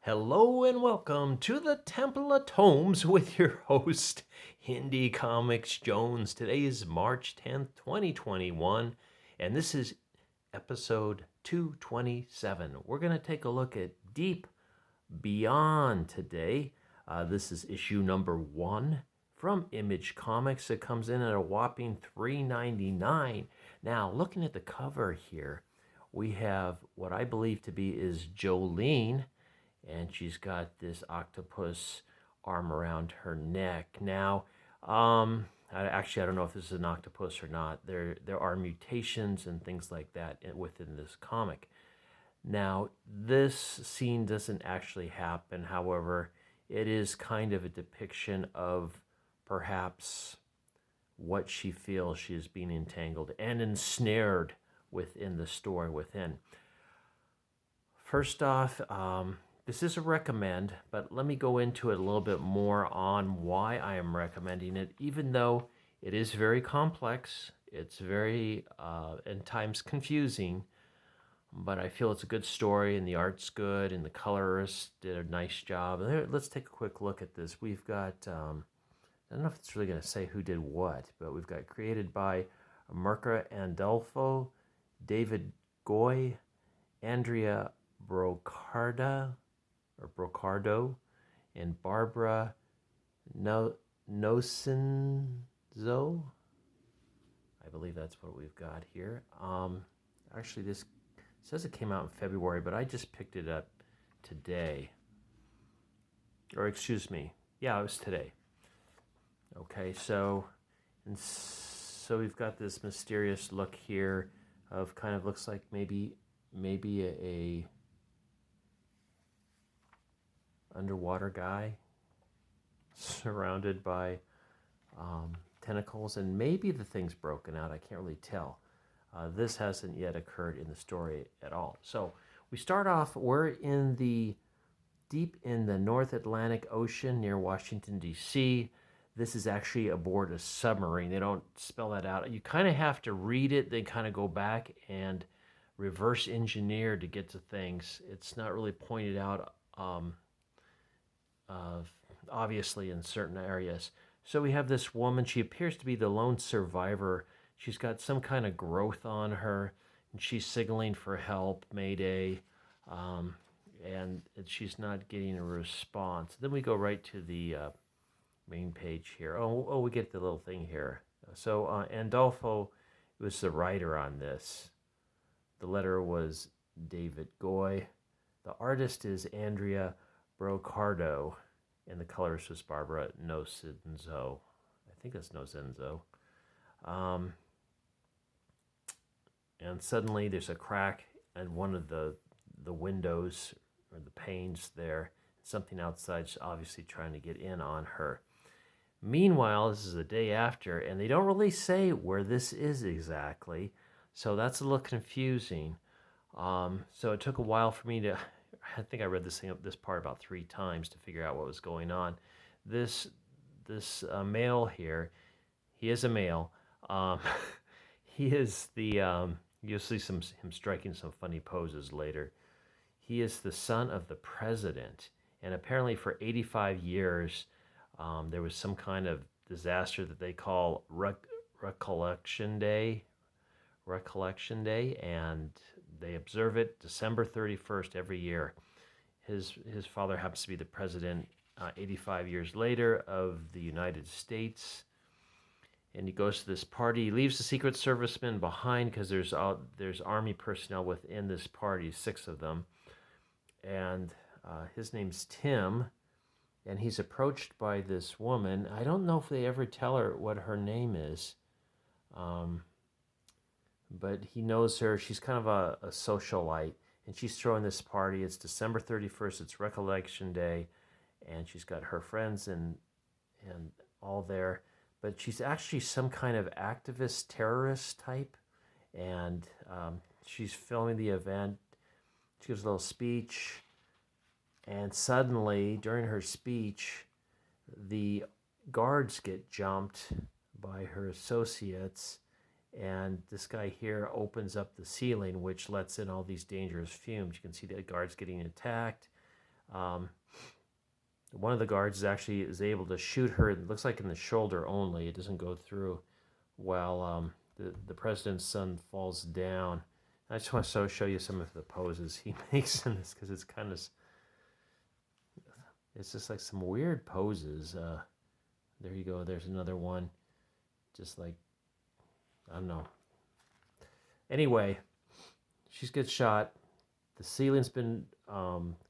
Hello and welcome to the Temple of Tomes with your host, Indie Comics Jones. Today is March 10th, 2021, and this is episode 227. We're going to take a look at Deep Beyond today. This is issue number 1 from Image Comics. It comes in at a whopping $3.99. Now, looking at the cover here, we have what I believe to be is Jolene, and she's got this octopus arm around her neck. Now, I don't know if this is an octopus or not. There are mutations and things like that within this comic. Now, this scene doesn't actually happen. However, it is kind of a depiction of perhaps what she feels she is being entangled and ensnared within the story within. First off, this is a recommend, but let me go into it a little bit more on why I am recommending it, even though it is very complex. It's very, at times, confusing, but I feel it's a good story, and the art's good, and the colorist did a nice job. Let's take a quick look at this. We've got, I don't know if it's really going to say who did what, but we've got created by Mirka Andolfo, David Goy, Andrea Brocardo, and Barbara Nocenzo. I believe that's what we've got here. Actually, this says it came out in February, but I just picked it up today. Or excuse me, yeah, it was today. Okay, so we've got this mysterious look here of kind of looks like maybe a underwater guy surrounded by tentacles, and maybe the thing's broken out. I can't really tell. This hasn't yet occurred in the story at all. So we start off, we're deep in the North Atlantic Ocean near Washington, D.C. This is actually aboard a submarine. They don't spell that out. You kind of have to read it, then kind of go back and reverse engineer to get to things. It's not really pointed out obviously in certain areas. So we have this woman. She appears to be the lone survivor. She's got some kind of growth on her, and she's signaling for help, Mayday, and she's not getting a response. Then we go right to the main page here. We get the little thing here. So Andolfo was the writer on this. The letter was David Goy. The artist is Andrea Brocardo, and the colorist was Barbara Nocenzo. I think that's Nocenzo. And suddenly there's a crack in one of the windows or the panes there. Something outside's obviously trying to get in on her. Meanwhile, this is the day after, and they don't really say where this is exactly, so that's a little confusing. So it took a while for me to, I think I read this part about 3 times to figure out what was going on. This male here, he is a male. He is the, you'll see him striking some funny poses later. He is the son of the president, and apparently for 85 years, there was some kind of disaster that they call Recollection Day, and they observe it December 31st every year. His father happens to be the president 85 years later of the United States, and he goes to this party. He leaves the Secret Servicemen behind because there's Army personnel within this party, 6 of them, and his name's Tim, and he's approached by this woman. I don't know if they ever tell her what her name is, but he knows her. She's kind of a socialite, and she's throwing this party. It's December 31st. It's Recollection Day, and she's got her friends and all there. But she's actually some kind of activist terrorist type, and she's filming the event. She gives a little speech, and suddenly, during her speech, the guards get jumped by her associates, and this guy here opens up the ceiling, which lets in all these dangerous fumes. You can see the guards getting attacked. One of the guards is able to shoot her. It looks like in the shoulder only. It doesn't go through. While the president's son falls down. I just want to show you some of the poses he makes in this because it's just like some weird poses. There you go. There's another one. Just like, I don't know. Anyway, she gets shot. The ceiling's been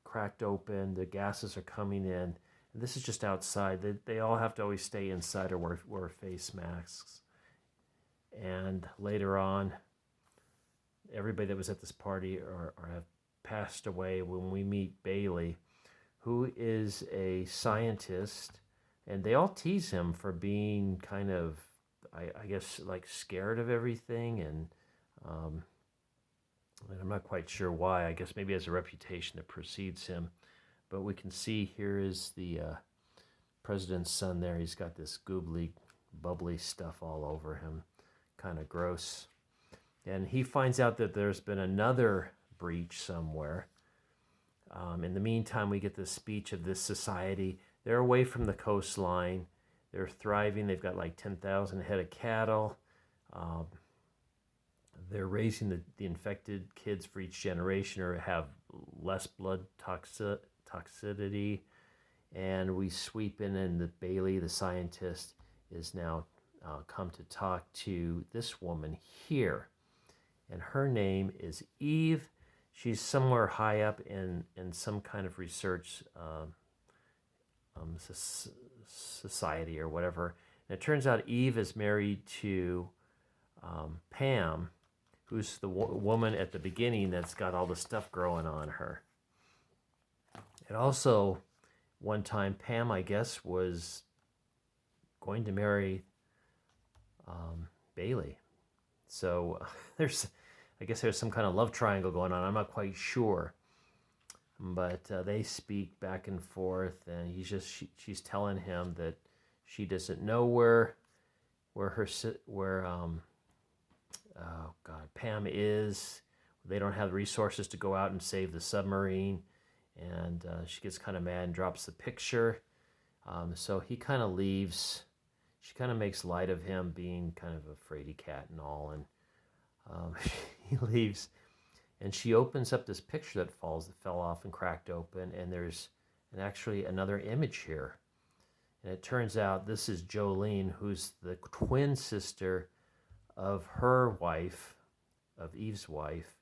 cracked open. The gases are coming in. And this is just outside. They all have to always stay inside or wear face masks. And later on, everybody that was at this party or have passed away. When we meet Bailey, who is a scientist, and they all tease him for being kind of, I guess, like scared of everything, and I'm not quite sure why. I guess maybe has a reputation that precedes him. But we can see here is the president's son there. He's got this googly, bubbly stuff all over him. Kind of gross. And he finds out that there's been another breach somewhere. In the meantime, we get this speech of this society. They're away from the coastline. They're thriving. They've got like 10,000 head of cattle. They're raising the infected kids for each generation or have less blood toxicity. And we sweep in, and the Bailey, the scientist, is now come to talk to this woman here. And her name is Eve. She's somewhere high up in some kind of research society or whatever. And it turns out Eve is married to Pam, who's the woman at the beginning that's got all the stuff growing on her. And also, one time, Pam, I guess, was going to marry Bailey. So I guess there's some kind of love triangle going on. I'm not quite sure. But they speak back and forth, and she's telling him that she doesn't know where Pam is. They don't have the resources to go out and save the submarine, and she gets kind of mad and drops the picture. So he kind of leaves. She kind of makes light of him being kind of a fraidy cat and all, and he leaves. And she opens up this picture that fell off and cracked open, and there's actually another image here. And it turns out this is Jolene, who's the twin sister of her wife, of Eve's wife,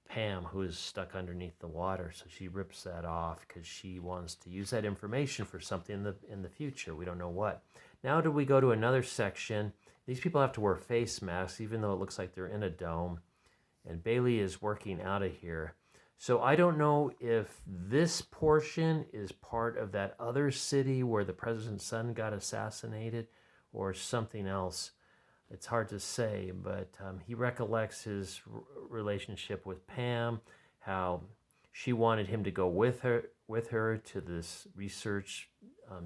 Pam, who is stuck underneath the water. So she rips that off because she wants to use that information for something in the future. We don't know what. Now do we go to another section. These people have to wear face masks, even though it looks like they're in a dome. And Bailey is working out of here. So I don't know if this portion is part of that other city where the president's son got assassinated or something else. It's hard to say, but he recollects his relationship with Pam, how she wanted him to go with her to this research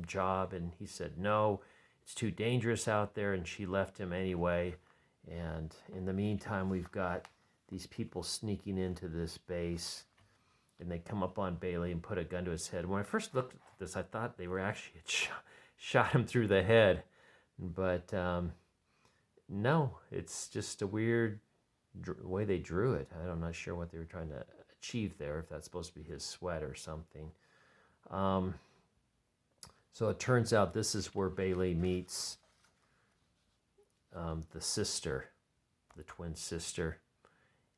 job, and he said no, it's too dangerous out there, and she left him anyway. And in the meantime, we've got these people sneaking into this base, and they come up on Bailey and put a gun to his head. When I first looked at this, I thought they were actually shot him through the head, but no, it's just a weird way they drew it. I'm not sure what they were trying to achieve there, if that's supposed to be his sweat or something. So it turns out this is where Bailey meets the sister, the twin sister,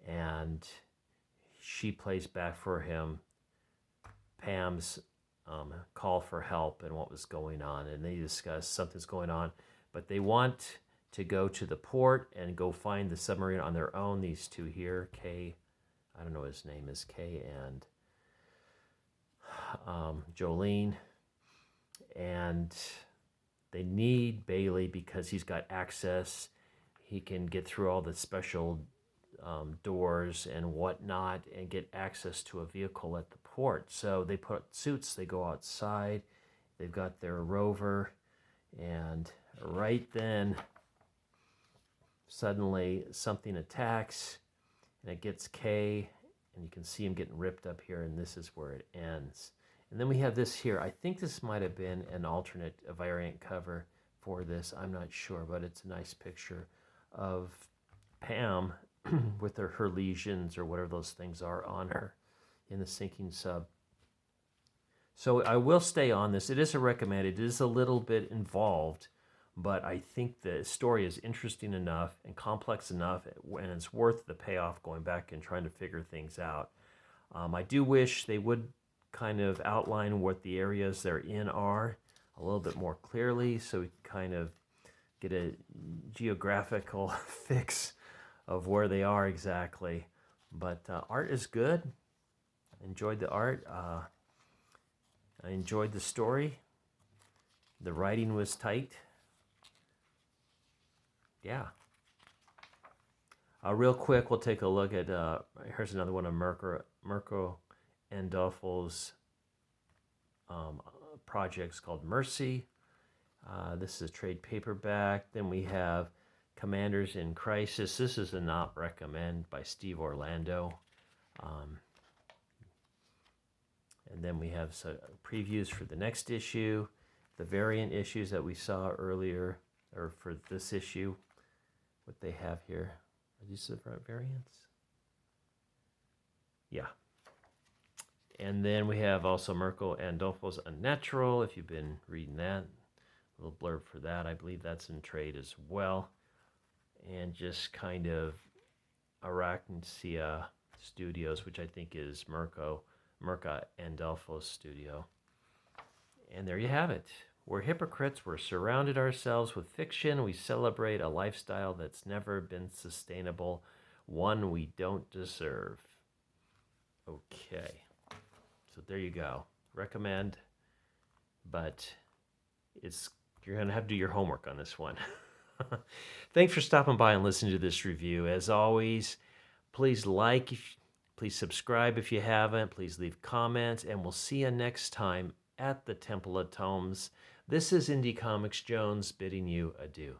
and she plays back for him Pam's call for help and what was going on. And they discuss something's going on, but they want to go to the port and go find the submarine on their own. These two here, Kay, I don't know what his name is, Kay and Jolene. And they need Bailey because he's got access. He can get through all the special doors and whatnot and get access to a vehicle at the port. So they put suits, they go outside, they've got their rover, and right then, suddenly something attacks, and it gets Kay, and you can see him getting ripped up here, and this is where it ends. And then we have this here. I think this might have been an alternate, a variant cover for this. I'm not sure, but it's a nice picture of Pam with her lesions or whatever those things are on her in the sinking sub. So I will stay on this. It is a recommended. It is a little bit involved, but I think the story is interesting enough and complex enough, and it's worth the payoff going back and trying to figure things out. I do wish they would kind of outline what the areas they're in are a little bit more clearly, so we can kind of get a geographical fix of where they are exactly. But art is good. I enjoyed the art. I enjoyed the story. The writing was tight. Yeah. Real quick, we'll take a look at, here's another one of Mirka Andolfo's projects called Mercy. This is a trade paperback. Then we have Commanders in Crisis. This is a not recommend by Steve Orlando. And then we have some previews for the next issue, the variant issues that we saw earlier, or for this issue, what they have here. Are these the variants? Yeah. And then we have also Mirka Andolfo's Unnatural, if you've been reading that. A little blurb for that. I believe that's in trade as well. And just kind of Arachnia Studios, which I think is Mirka Andolfo's studio. And there you have it. We're hypocrites. We're surrounded ourselves with fiction. We celebrate a lifestyle that's never been sustainable, one we don't deserve. Okay. So there you go. Recommend, but you're going to have to do your homework on this one. Thanks for stopping by and listening to this review. As always, please please subscribe if you haven't. Please leave comments, and we'll see you next time at the Temple of Tomes. This is Indie Comics Jones bidding you adieu.